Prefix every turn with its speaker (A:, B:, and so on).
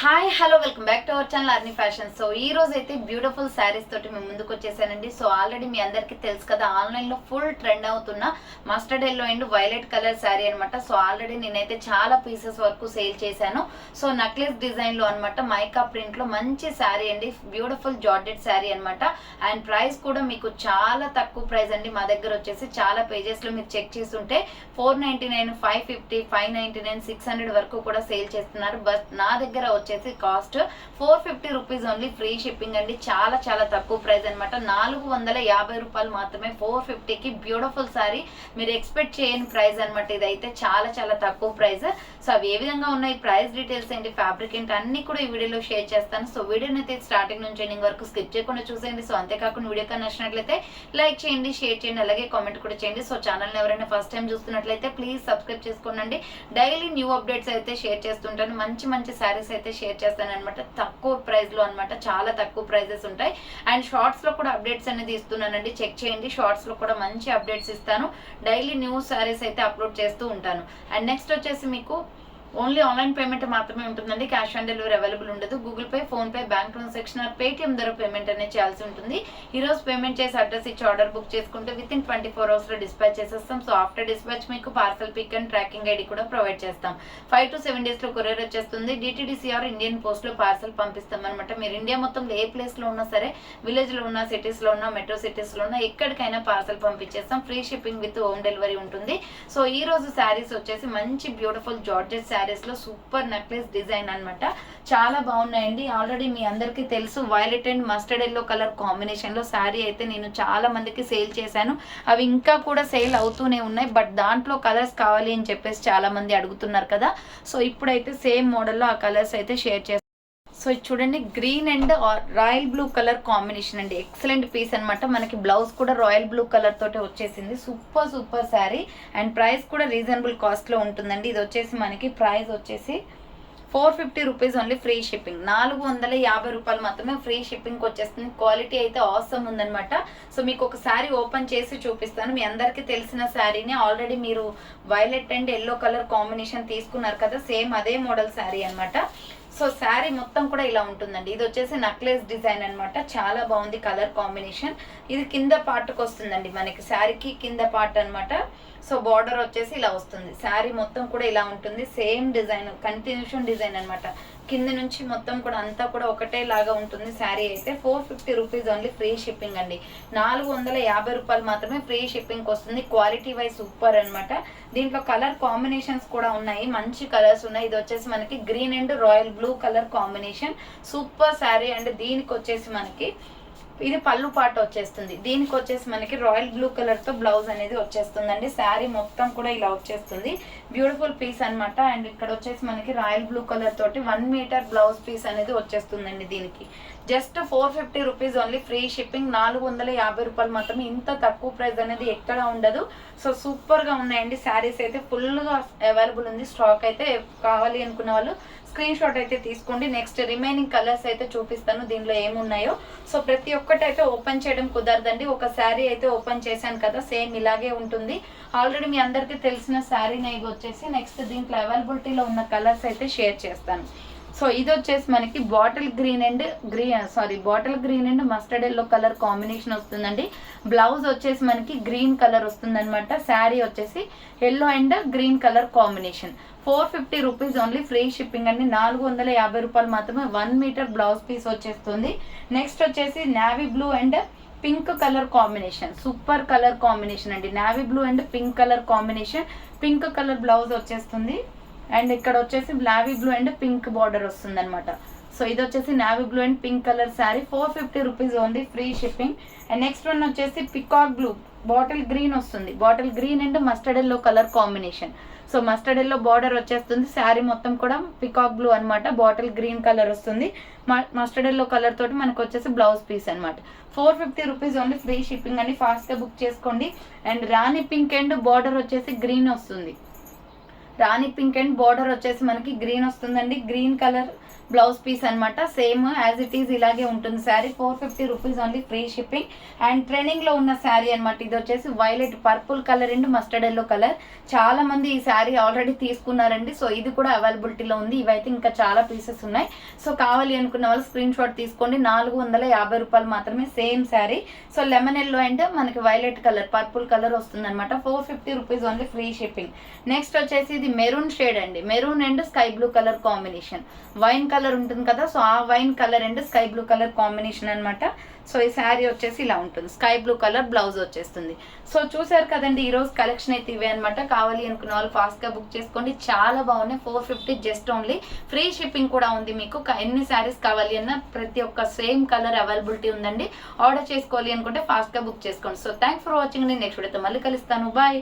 A: Hi hello welcome back to our channel అర్ని fashion. So ఈ రోజు అయితే బ్యూటిఫుల్ శారీస్ తోటి మేము ముందుకు వచ్చేసానండి. సో ఆల్రెడీ మీ అందరికీ తెలుసు కదా, ఆన్లైన్ లో ఫుల్ ట్రెండ్ అవుతున్న mustard yellow and violet colour sari అనమాట. సో ఆల్రెడీ నేనైతే చాలా పీసెస్ వరకు సేల్ చేశాను. సో నక్లెస్ డిజైన్ లో అనమాట, మైకా ప్రింట్ లో మంచి శారీ అండి, బ్యూటిఫుల్ జార్జెట్ శారీ అనమాట. అండ్ ప్రైస్ కూడా మీకు చాలా తక్కువ ప్రైస్ అండి. మా దగ్గర వచ్చేసి చాలా పేజెస్ లో మీరు చెక్ చేస్తుంటే 499, 550, 599, 600 వరకు కూడా సేల్ చేస్తున్నారు. బట్ నా దగ్గర వచ్చేసి cost 450 rupees only, free shipping అండి. చాలా చాలా తక్కువ ప్రైస్ అనమాట. 450 రూపాయలు మాత్రమే 450కి బ్యూటిఫుల్ సారీ. మీరు ఎక్స్పెక్ట్ చేయని ప్రైస్ అనమాట. ఇదైతే చాలా చాలా తక్కువ ప్రైస్. సో అవి ఏ విధంగా ఉన్నాయి, ప్రైస్ డీటెయిల్స్ ఏంటి, ఫ్యాబ్రిక్ ఏంటి, అన్ని కూడా ఈ వీడియోలో షేర్ చేస్తాను. సో వీడియోని అయితే స్టార్టింగ్ నుంచి ఎండింగ్ వరకు స్కిప్ చేయకుండా చూసేయండి. సో అంతేకాకుండా వీడియో కానీ నచ్చినట్లయితే లైక్ చేయండి, షేర్ చేయండి, అలాగే కామెంట్ కూడా చేయండి. సో ఛానల్ని ఎవరైనా ఫస్ట్ టైం చూస్తున్నట్లయితే ప్లీజ్ సబ్స్క్రైబ్ చేసుకోండి. డైలీ న్యూ అప్డేట్స్ అయితే షేర్ చేస్తుంటాను. మంచి మంచి శారీస్ అయితే షేర్ చేస్తాను అనమాట, తక్కువ ప్రైస్ లో అనమాట. చాలా తక్కువ ప్రైజెస్ ఉంటాయి. అండ్ షార్ట్స్ లో కూడా అప్డేట్స్ అనేది ఇస్తున్నానండి, చెక్ చేయండి. షార్ట్స్ లో కూడా మంచి అప్డేట్స్ ఇస్తాను. డైలీ న్యూ శారీస్ అయితే అప్లోడ్ చేస్తూ ఉంటాను. అండ్ నెక్స్ట్ వచ్చేసి మీకు ఓన్లీ ఆన్లైన్ పేమెంట్ మాత్రమే ఉంటుందండి. క్యాష్ ఆన్ డెలివరీ అవైలబుల్ ఉండదు. Google pay, PhonePe, bank transaction or Paytm ద్వారా పేమెంట్ అనేది చేయాల్సి ఉంటుంది. ఈ రోజు పేమెంట్ చేసి అడ్రస్ ఇచ్చి ఆర్డర్ బుక్ చేసుకుంటే విత్ ఇన్ 24 hours లో డిస్పాచ్ చేసేస్తాం. సో ఆఫ్టర్ డిస్పాచ్ మీకు parcel pick and tracking ID కూడా ప్రొవైడ్ చేస్తాం. 5 to 7 days లో కొరియర్ వచ్చేస్తుంది. డిటిడిసిఆర్ ఇండియన్ పోస్ట్ లో పార్సల్ పంపిస్తాం అనమాట. మీరు ఇండియా మొత్తంలో ఏ ప్లేస్ లో ఉన్నా సరే, విలేజ్ లో ఉన్న, సిటీస్ లో ఉన్న, మెట్రో సిటీస్ లో ఉన్న, ఎక్కడికైనా పార్సల్ పంపించేస్తాం. Free shipping with home delivery ఉంటుంది. సో ఈ రోజు శారీస్ వచ్చేసి మంచి బ్యూటిఫుల్ జార్జెట్ శారీస్ లో సూపర్ నెక్లెస్ డిజైన్ అనమాట. చాలా బాగున్నాయండి. ఆల్రెడీ మీ అందరికీ తెలుసు, violet and mustard yellow colour combination లో శారీ అయితే నేను చాలా మందికి సేల్ చేశాను. అవి ఇంకా కూడా సేల్ అవుతూనే ఉన్నాయి. బట్ దాంట్లో కలర్స్ కావాలి అని చెప్పేసి చాలా మంది అడుగుతున్నారు కదా. సో ఇప్పుడైతే సేమ్ మోడల్లో ఆ కలర్స్ అయితే షేర్ చేస్తాను. సో చూడండి, green and royal blue colour combination అండి. ఎక్సలెంట్ పీస్ అనమాట. మనకి బ్లౌజ్ కూడా రాయల్ బ్లూ కలర్ తోటి వచ్చేసింది. Super super sari. And price కూడా రీజనబుల్ కాస్ట్ లో ఉంటుందండి. ఇది వచ్చేసి మనకి ప్రైస్ వచ్చేసి 450 రూపీస్ ఓన్లీ, ఫ్రీ షిప్పింగ్. 450 రూపాయలు మాత్రమే ఫ్రీ షిప్పింగ్ వచ్చేస్తుంది. క్వాలిటీ అయితే ఆసమ్ ఉందనమాట. సో మీకు ఒక శారీ ఓపెన్ చేసి చూపిస్తాను. మీ అందరికీ తెలిసిన శారీని ఆల్రెడీ మీరు violet and yellow colour combination తీసుకున్నారు కదా, సేమ్ అదే మోడల్ శారీ అనమాట. సో శారీ మొత్తం కూడా ఇలా ఉంటుందండి. ఇది వచ్చేసి నక్లెస్ డిజైన్ అనమాట. చాలా బాగుంది కలర్ కాంబినేషన్. ఇది కింద పార్ట్కి వస్తుందండి, మనకి శారీకి కింద పార్ట్ అనమాట. సో బార్డర్ వచ్చేసి ఇలా వస్తుంది. శారీ మొత్తం కూడా ఇలా ఉంటుంది. సేమ్ డిజైన్, కంటిన్యూషన్ డిజైన్ అనమాట. కింద నుంచి మొత్తం కూడా అంతా కూడా ఒకటే లాగా ఉంటుంది. శారీ అయితే 450 రూపీస్ ఓన్లీ, ఫ్రీ షిప్పింగ్ అండి. 450 రూపాయలు మాత్రమే ఫ్రీ షిప్పింగ్ వస్తుంది. క్వాలిటీ వైజ్ సూపర్ అనమాట. దీంట్లో కలర్ కాంబినేషన్స్ కూడా ఉన్నాయి, మంచి కలర్స్ ఉన్నాయి. ఇది వచ్చేసి మనకి green and royal blue colour combination, super sari. And దీనికి వచ్చేసి మనకి ఇది పళ్ళు పాట వచ్చేస్తుంది. దీనికి వచ్చేసి మనకి రాయల్ బ్లూ కలర్ తో బ్లౌజ్ అనేది వచ్చేస్తుందండి. శారీ మొత్తం కూడా ఇలా వచ్చేస్తుంది. బ్యూటిఫుల్ పీస్ అనమాట. అండ్ ఇక్కడ వచ్చేసి మనకి రాయల్ బ్లూ కలర్ తోటి 1 మీటర్ బ్లౌజ్ పీస్ అనేది వచ్చేస్తుందండి. దీనికి just 450 rupees only, free shipping. 450 రూపాయలు మాత్రమే. ఇంత తక్కువ ప్రైస్ అనేది ఎక్కడ ఉండదు. సో సూపర్ గా ఉన్నాయండి. శారీస్ అయితే ఫుల్ గా అవైలబుల్ ఉంది. స్టాక్ అయితే కావాలి అనుకున్న వాళ్ళు స్క్రీన్ షాట్ అయితే తీసుకోండి. నెక్స్ట్ రిమైనింగ్ కలర్స్ అయితే చూపిస్తాను దీనిలో ఏమున్నాయో. సో ప్రతి ఒక్కటి అయితే ఓపెన్ చేయడం కుదరదండి. ఒక శారీ అయితే ఓపెన్ చేశాను కదా, సేమ్ ఇలాగే ఉంటుంది. ఆల్రెడీ మీ అందరికీ తెలిసిన శారీనే ఇది వచ్చేసి. నెక్స్ట్ దీంట్లో అవైలబిలిటీలో ఉన్న కలర్స్ అయితే షేర్ చేస్తాను. సో ఇది వచ్చేసి మనకి bottle green and mustard yellow colour combination వస్తుందండి. బ్లౌజ్ వచ్చేసి మనకి గ్రీన్ కలర్ వస్తుంది అనమాట. శారీ వచ్చేసి yellow and green colour combination. 450 rupees only, free shipping అండి. 450 రూపాయలు మాత్రమే. 1 మీటర్ బ్లౌజ్ పీస్ వచ్చేస్తుంది. నెక్స్ట్ వచ్చేసి navy blue and pink colour combination, super colour combination అండి. Navy blue and pink colour combination. Pink colour blouse వచ్చేస్తుంది. And ఇక్కడ వచ్చేసి navy blue and pink border వస్తుంది అనమాట. సో ఇది వచ్చేసి navy blue and pink colour sari, 450 rupees only, free shipping. And next one వచ్చేసి peacock blue, bottle green వస్తుంది. Bottle green and mustard yellow colour combination. So mustard yellow border వచ్చేస్తుంది. శారీ మొత్తం కూడా peacock blue అనమాట. బాటిల్ గ్రీన్ కలర్ వస్తుంది. Mustard yellow colour తోటి మనకు వచ్చేసి బ్లౌజ్ పీస్ అనమాట. 450 రూపీస్ ఓన్లీ, ఫ్రీ షిప్పింగ్ అని. ఫాస్ట్ గా బుక్ చేసుకోండి. And Rani pink and border వచ్చేసి గ్రీన్ వస్తుంది. రాణి పింక్ అండ్ బార్డర్ వచ్చేసి మనకి గ్రీన్ వస్తుందండి. గ్రీన్ కలర్ బ్లౌజ్ పీస్ అనమాట. సేమ్ యాజ్ ఇట్ ఈజ్ ఇలాగే ఉంటుంది sari. 450 rupees only, free shipping. And trending లో ఉన్న శారీ అనమాట. ఇది వచ్చేసి violet purple colour and mustard yellow colour. చాలా మంది ఈ శారీ ఆల్రెడీ తీసుకున్నారండి. సో ఇది కూడా అవైలబిలిటీలో ఉంది. ఇవైతే ఇంకా చాలా పీసెస్ ఉన్నాయి. సో కావాలి అనుకున్న వాళ్ళు స్క్రీన్ షాట్ తీసుకోండి. 450 రూపాయలు మాత్రమే same sari. So lemon yellow and మనకి వైలెట్ కలర్ పర్పుల్ కలర్ వస్తుంది అనమాట. 450 rupees only, free shipping. Next వచ్చేసి ఇది మెరూన్ షేడ్ అండి. Maroon and sky blue colour combination. Wine colour ఉంటుంది కదా, సో ఆ wine colour and sky blue colour combination అనమాట. సో ఈ శారీ వచ్చేసి ఇలా ఉంటుంది. స్కై బ్లూ కలర్ బ్లౌజ్ వచ్చేస్తుంది. సో చూసారు కదండి, ఈ రోజు కలెక్షన్ అయితే ఇవే అనమాట. కావాలి అనుకున్న వాళ్ళు ఫాస్ట్ గా బుక్ చేసుకోండి. చాలా బాగున్నాయి. 450 జస్ట్ ఓన్లీ, ఫ్రీ షిప్పింగ్ కూడా ఉంది. మీకు ఎన్ని శారీస్ కావాలి అన్న ప్రతి ఒక్క సేమ్ కలర్ అవైలబిలిటీ ఉందండి. ఆర్డర్ చేసుకోవాలి అనుకుంటే ఫాస్ట్ గా బుక్ చేసుకోండి. So thanks for watching. నేను నెక్స్ట్ వీడియోతో మళ్ళీ కలుస్తాను. బాయ్.